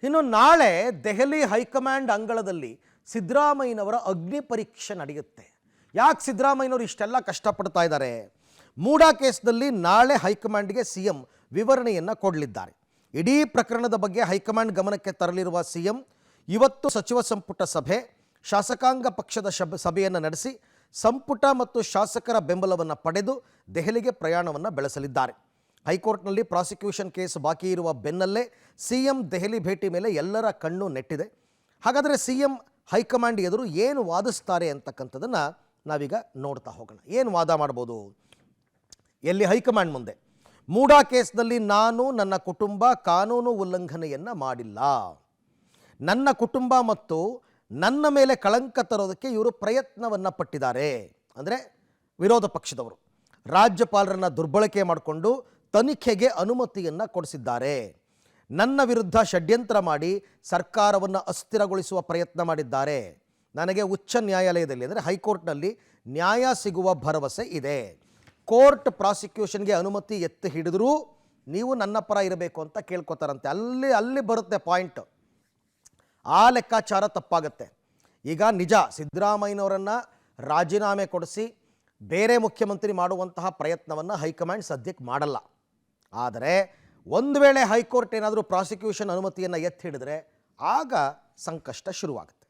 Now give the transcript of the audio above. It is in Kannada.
ಇನ್ನು ನಾಳೆ ದೆಹಲಿ ಹೈಕಮಾಂಡ್ ಅಂಗಳದಲ್ಲಿ ಸಿದ್ದರಾಮಯ್ಯನವರ ಅಗ್ನಿ ಪರೀಕ್ಷೆ ನಡೆಯುತ್ತೆ. ಯಾಕೆ ಸಿದ್ದರಾಮಯ್ಯನವರು ಇಷ್ಟೆಲ್ಲ ಕಷ್ಟಪಡ್ತಾ ಇದ್ದಾರೆ? ಮೂಡಾ ಕೇಸ್ನಲ್ಲಿ ನಾಳೆ ಹೈಕಮಾಂಡ್ಗೆ ಸಿಎಂ ವಿವರಣೆಯನ್ನು ಕೊಡಲಿದ್ದಾರೆ. ಇಡೀ ಪ್ರಕರಣದ ಬಗ್ಗೆ ಹೈಕಮಾಂಡ್ ಗಮನಕ್ಕೆ ತರಲಿರುವ ಸಿಎಂ ಇವತ್ತು ಸಚಿವ ಸಂಪುಟ ಸಭೆ, ಶಾಸಕಾಂಗ ಪಕ್ಷದ ಸಭೆಯನ್ನು ನಡೆಸಿ ಸಂಪುಟ ಮತ್ತು ಶಾಸಕರ ಬೆಂಬಲವನ್ನು ಪಡೆದು ದೆಹಲಿಗೆ ಪ್ರಯಾಣವನ್ನು ಬೆಳೆಸಲಿದ್ದಾರೆ. ಹೈಕೋರ್ಟ್ನಲ್ಲಿ ಪ್ರಾಸಿಕ್ಯೂಷನ್ ಕೇಸ್ ಬಾಕಿ ಇರುವ ಬೆನ್ನಲ್ಲೇ ಸಿಎಂ ದೆಹಲಿ ಭೇಟಿ ಮೇಲೆ ಎಲ್ಲರ ಕಣ್ಣು ನೆಟ್ಟಿದೆ. ಹಾಗಾದರೆ ಸಿಎಂ ಹೈಕಮಾಂಡ್ ಎದುರು ಏನು ವಾದಿಸ್ತಾರೆ ಅಂತಕ್ಕಂಥದ್ದನ್ನು ನಾವೀಗ ನೋಡ್ತಾ ಹೋಗೋಣ. ಏನು ವಾದ ಮಾಡ್ಬೋದು? ಎಲ್ಲಿ ಹೈಕಮಾಂಡ್ ಮುಂದೆ ಮೂಡಾ ಕೇಸ್ನಲ್ಲಿ ನಾನು ನನ್ನ ಕುಟುಂಬ ಕಾನೂನು ಉಲ್ಲಂಘನೆಯನ್ನು ಮಾಡಿಲ್ಲ, ನನ್ನ ಕುಟುಂಬ ಮತ್ತು ನನ್ನ ಮೇಲೆ ಕಳಂಕ ತರೋದಕ್ಕೆ ಇವರು ಪ್ರಯತ್ನವನ್ನು ಪಟ್ಟಿದ್ದಾರೆ. ಅಂದರೆ ವಿರೋಧ ಪಕ್ಷದವರು ರಾಜ್ಯಪಾಲರನ್ನು ದುರ್ಬಳಕೆ ಮಾಡಿಕೊಂಡು ತನಿಖೆಗೆ ಅನುಮತಿಯನ್ನು ಕೊಡಿಸಿದ್ದಾರೆ. ನನ್ನ ವಿರುದ್ಧ ಷಡ್ಯಂತ್ರ ಮಾಡಿ ಸರ್ಕಾರವನ್ನು ಅಸ್ಥಿರಗೊಳಿಸುವ ಪ್ರಯತ್ನ ಮಾಡಿದ್ದಾರೆ. ನನಗೆ ಉಚ್ಚ ನ್ಯಾಯಾಲಯದಲ್ಲಿ ಅಂದರೆ ಹೈಕೋರ್ಟ್ನಲ್ಲಿ ನ್ಯಾಯ ಸಿಗುವ ಭರವಸೆ ಇದೆ. ಕೋರ್ಟ್ ಪ್ರಾಸಿಕ್ಯೂಷನ್ಗೆ ಅನುಮತಿ ಎತ್ತಿ ಹಿಡಿದರೂ ನೀವು ನನ್ನ ಪರ ಇರಬೇಕು ಅಂತ ಕೇಳ್ಕೊತಾರಂತೆ. ಅಲ್ಲಿ ಬರುತ್ತೆ ಪಾಯಿಂಟ್. ಆ ಲೆಕ್ಕಾಚಾರ ತಪ್ಪಾಗತ್ತೆ. ಈಗ ನಿಜ ಸಿದ್ದರಾಮಯ್ಯನವರನ್ನು ರಾಜೀನಾಮೆ ಕೊಡಿಸಿ ಬೇರೆ ಮುಖ್ಯಮಂತ್ರಿ ಮಾಡುವಂತಹ ಪ್ರಯತ್ನವನ್ನು ಹೈಕಮಾಂಡ್ ಸದ್ಯಕ್ಕೆ ಮಾಡಲ್ಲ. ಆದರೆ ಒಂದು ವೇಳೆ ಹೈಕೋರ್ಟ್ ಏನಾದರೂ ಪ್ರಾಸಿಕ್ಯೂಷನ್ ಅನುಮತಿಯನ್ನು ಎತ್ತಿ ಹಿಡಿದ್ರೆ ಆಗ ಸಂಕಷ್ಟ ಶುರುವಾಗುತ್ತೆ.